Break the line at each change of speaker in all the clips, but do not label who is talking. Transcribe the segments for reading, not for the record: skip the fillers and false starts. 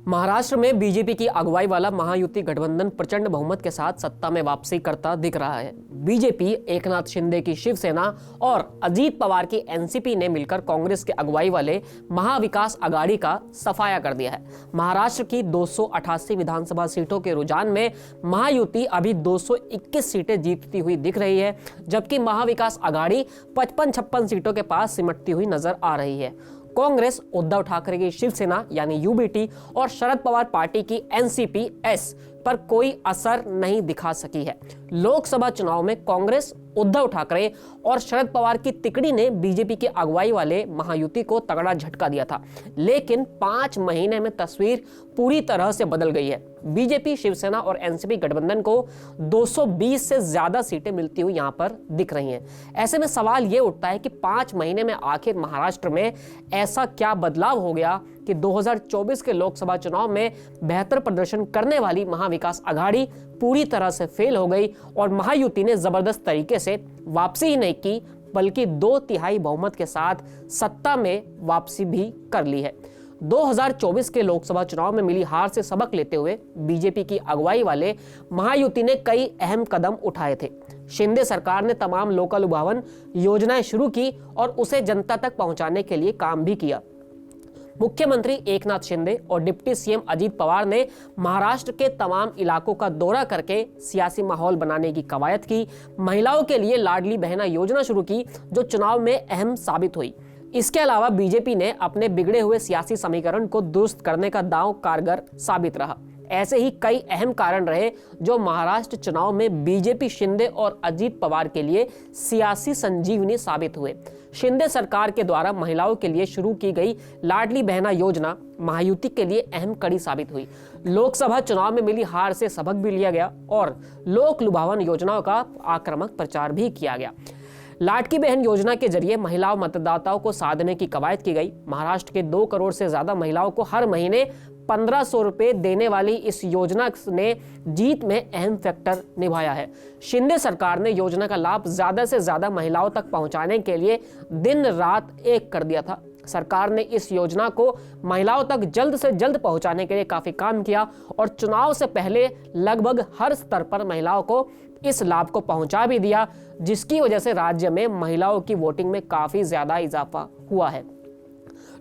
महाराष्ट्र में बीजेपी की अगुवाई वाला महायुति गठबंधन प्रचंड बहुमत के साथ सत्ता में वापसी करता दिख रहा है। बीजेपी, एकनाथ शिंदे की शिवसेना और अजीत पवार की एनसीपी ने मिलकर कांग्रेस के अगुवाई वाले महाविकास अघाड़ी का सफाया कर दिया है। महाराष्ट्र की 288 विधानसभा सीटों के रुझान में महायुति अभी 221 सीटें जीतती हुई दिख रही है, जबकि महाविकास अघाड़ी 55-56 सीटों के पास सिमटती हुई नजर आ रही है। कांग्रेस, उद्धव ठाकरे की शिवसेना यानी यूबीटी और शरद पवार पार्टी की एनसीपी एस पर कोई असर नहीं दिखा सकी है। लोकसभा चुनाव में कांग्रेस, उद्धव ठाकरे और शरद पवार की तिकड़ी ने बीजेपी की अगुवाई वाले महायुति को तगड़ा झटका दिया था, लेकिन 5 महीने में तस्वीर पूरी तरह से बदल गई है। बीजेपी, शिवसेना और एनसीपी गठबंधन को 220 से ज्यादा सीटें मिलती हुई यहां पर दिख रही हैं। ऐसे में सवाल यह उठता है कि 5 महीने में आखिर महाराष्ट्र में ऐसा क्या बदलाव हो गया कि 2024 के लोकसभा चुनाव में बेहतर प्रदर्शन करने वाली महाविकास अघाड़ी पूरी तरह से फेल हो गई और महायुति ने जबरदस्त तरीके से वापसी ही नहीं की, बल्कि 2/3 बहुमत के साथ सत्ता में वापसी भी कर ली है। 2024 के लोकसभा चुनाव में मिली हार से सबक लेते हुए बीजेपी की अगुवाई वाले महायुति ने कई अहम कदम उठाए थे। शिंदे सरकार ने तमाम लोक लुभावन योजनाएं शुरू की और उसे जनता तक पहुंचाने के लिए काम भी किया। मुख्यमंत्री एकनाथ शिंदे और डिप्टी सीएम अजीत पवार ने महाराष्ट्र के तमाम इलाकों का दौरा करके सियासी माहौल बनाने की कवायद की। महिलाओं के लिए लाडली बहना योजना शुरू की, जो चुनाव में अहम साबित हुई। इसके अलावा बीजेपी ने अपने बिगड़े हुए सियासी समीकरण को दुरुस्त करने का दांव कारगर साबित रहा। ऐसे ही कई अहम कारण रहे जो महाराष्ट्र चुनाव में बीजेपी, शिंदे और अजीत पवार के लिए सियासी संजीवनी साबित हुए। शिंदे सरकार के द्वारा महिलाओं के लिए शुरू की गई लाडली बहना योजना महायुति के लिए अहम कड़ी साबित हुई। लोकसभा चुनाव में मिली हार से सबक भी लिया गया और लोक लुभावन योजनाओं का आक्रामक प्रचार भी किया गया। लाडली बहन योजना के जरिए महिलाओं मतदाताओं को साधने की कवायद की गई। महाराष्ट्र के 2 करोड़ से ज्यादा महिलाओं को हर महीने 1500 रुपए देने वाली इस योजना ने जीत में अहम फैक्टर निभाया है। शिंदे सरकार ने योजना का लाभ ज्यादा से ज्यादा महिलाओं तक पहुंचाने के लिए दिन रात एक कर दिया था। सरकार ने इस योजना को महिलाओं तक जल्द से जल्द पहुंचाने के लिए काफी काम किया और चुनाव से पहले लगभग हर स्तर पर महिलाओं को इस लाभ को पहुंचा भी दिया, जिसकी वजह से राज्य में महिलाओं की वोटिंग में काफी ज्यादा इजाफा हुआ है।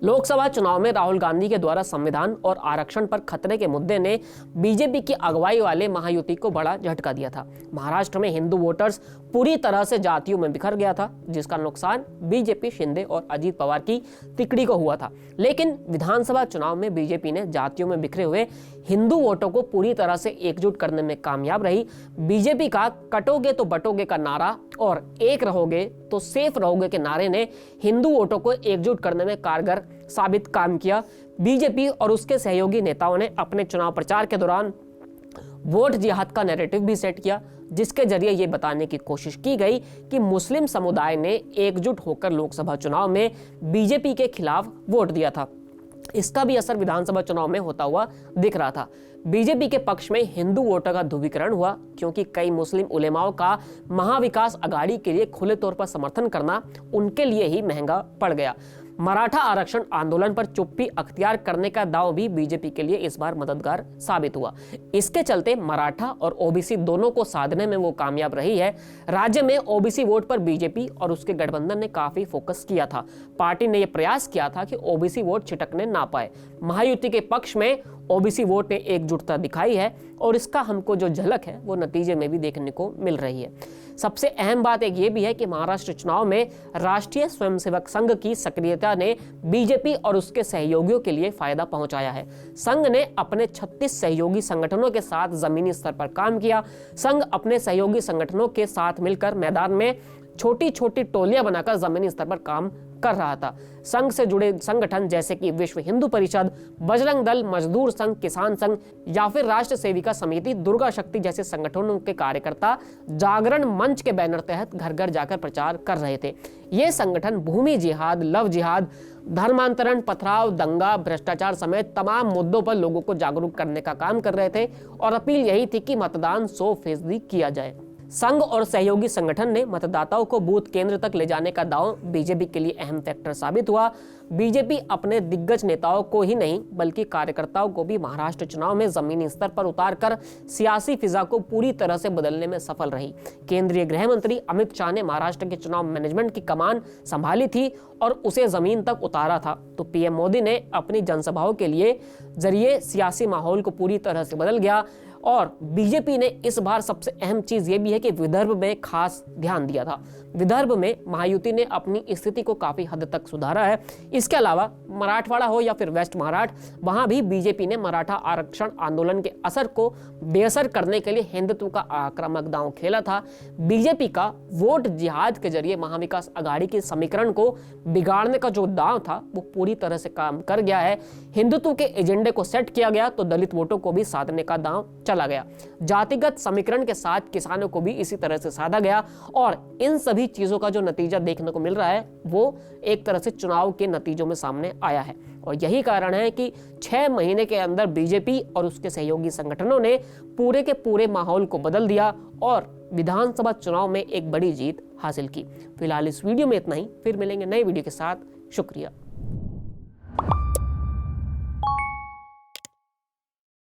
लोकसभा चुनाव में राहुल गांधी के द्वारा संविधान और आरक्षण पर खतरे के मुद्दे ने बीजेपी की अगुवाई वाले महायुति को बड़ा झटका दिया था। महाराष्ट्र में हिंदू वोटर्स पूरी तरह से जातियों में बिखर गया था, जिसका नुकसान बीजेपी, शिंदे और अजीत पवार की तिकड़ी को हुआ था। लेकिन विधानसभा चुनाव में बीजेपी ने जातियों में बिखरे हुए हिंदू वोटों को पूरी तरह से एकजुट करने में कामयाब रही। बीजेपी का कटोगे तो बटोगे का नारा और एक रहोगे तो सेफ रहोगे के नारे ने हिंदू वोटों को एकजुट करने में कारगर साबित काम किया। बीजेपी और उसके सहयोगी नेताओं ने अपने चुनाव प्रचार के दौरान वोट जिहाद का नैरेटिव भी सेट किया, जिसके जरिए यह बताने की कोशिश की गई कि मुस्लिम समुदाय ने एकजुट होकर लोकसभा चुनाव में बीजेपी के खिलाफ वोट दिया था। इसका भी असर विधानसभा चुनाव में होता हुआ दिख रहा था। बीजेपी के पक्ष में हिंदू वोटर का ध्रुवीकरण हुआ, क्योंकि कई मुस्लिम उलेमाओं का महाविकास अघाड़ी के लिए खुले तौर पर समर्थन करना उनके लिए ही महंगा पड़ गया। मराठा आरक्षण आंदोलन पर चुप्पी अख्तियार करने का दांव भी बीजेपी के लिए इस बार मददगार साबित हुआ। इसके चलते मराठा और ओबीसी दोनों को साधने में वो कामयाब रही है। राज्य में ओबीसी वोट पर बीजेपी और उसके गठबंधन ने काफी फोकस किया था। पार्टी ने यह प्रयास किया था कि ओबीसी वोट छिटकने ना पाए। महायुति के पक्ष में ओबीसी वोट ने एकजुटता दिखाई है और इसका हमको जो झलक है वो नतीजे में भी देखने को मिल रही है। सबसे अहम बात एक ये भी है कि महाराष्ट्र चुनाव में राष्ट्रीय स्वयंसेवक संघ की सक्रियता ने बीजेपी और उसके सहयोगियों के लिए फायदा पहुंचाया है। संघ ने अपने 36 सहयोगी संगठनों के साथ जमीनी स्तर पर काम किया। संघ अपने सहयोगी संगठनों के साथ मिलकर मैदान में छोटी छोटी टोलियां बनाकर जमीनी स्तर पर काम कर रहा था। संघ से जुड़े संगठन जैसे कि विश्व हिंदू परिषद, बजरंग दल, मजदूर संघ, किसान संघ या फिर राष्ट्र सेविका समिति, दुर्गा शक्ति जैसे संगठनों के कार्यकर्ता जागरण मंच के बैनर तहत घर घर जाकर प्रचार कर रहे थे। ये संगठन भूमि जिहाद, लव जिहाद, धर्मांतरण, पथराव, दंगा, भ्रष्टाचार समेत तमाम मुद्दों पर लोगों को जागरूक करने का काम कर रहे थे और अपील यही थी कि मतदान 100% किया जाए। संघ और सहयोगी संगठन ने मतदाताओं को बूथ केंद्र तक ले जाने का दांव बीजेपी के लिए अहम फैक्टर साबित हुआ। बीजेपी अपने दिग्गज नेताओं को ही नहीं बल्कि कार्यकर्ताओं को भी महाराष्ट्र चुनाव में जमीनी स्तर पर उतारकर सियासी फिजा को पूरी तरह से बदलने में सफल रही। केंद्रीय गृह मंत्री अमित शाह ने महाराष्ट्र के चुनाव मैनेजमेंट की कमान संभाली थी और उसे जमीन तक उतारा था, तो पीएम मोदी ने अपनी जनसभाओं के लिए जरिए सियासी माहौल को पूरी तरह से बदल गया। और बीजेपी ने इस बार सबसे अहम चीज ये भी है कि विदर्भ में खास ध्यान दिया था। विदर्भ में महायुति ने अपनी स्थिति को काफी हद तक सुधारा है। इसके अलावा मराठवाड़ा हो या फिर वेस्ट महाराष्ट्र, वहां भी बीजेपी ने मराठा आरक्षण आंदोलन के असर को बेअसर करने के लिए हिंदुत्व का आक्रामक दांव खेला था। बीजेपी का वोट जिहाद के जरिए महाविकास आघाड़ी के समीकरण को बिगाड़ने का जो दांव था वो पूरी तरह से काम कर गया है। हिंदुत्व के एजेंडे को सेट किया गया तो दलित वोटों को भी साधने का दांव चला गया। जातिगत समीकरण के साथ किसानों को भी इसी तरह से साधा गया और इन सभी चीजों का जो नतीजा देखने को मिल रहा है वो एक तरह से चुनाव के नतीजों में सामने आया है। और यही कारण है कि 6 महीने के अंदर बीजेपी और उसके सहयोगी संगठनों ने पूरे के पूरे माहौल को बदल दिया और विधानसभा चुनाव में एक बड़ी जीत हासिल की। फिलहाल इस वीडियो में इतना ही, फिर मिलेंगे नए वीडियो के साथ। शुक्रिया।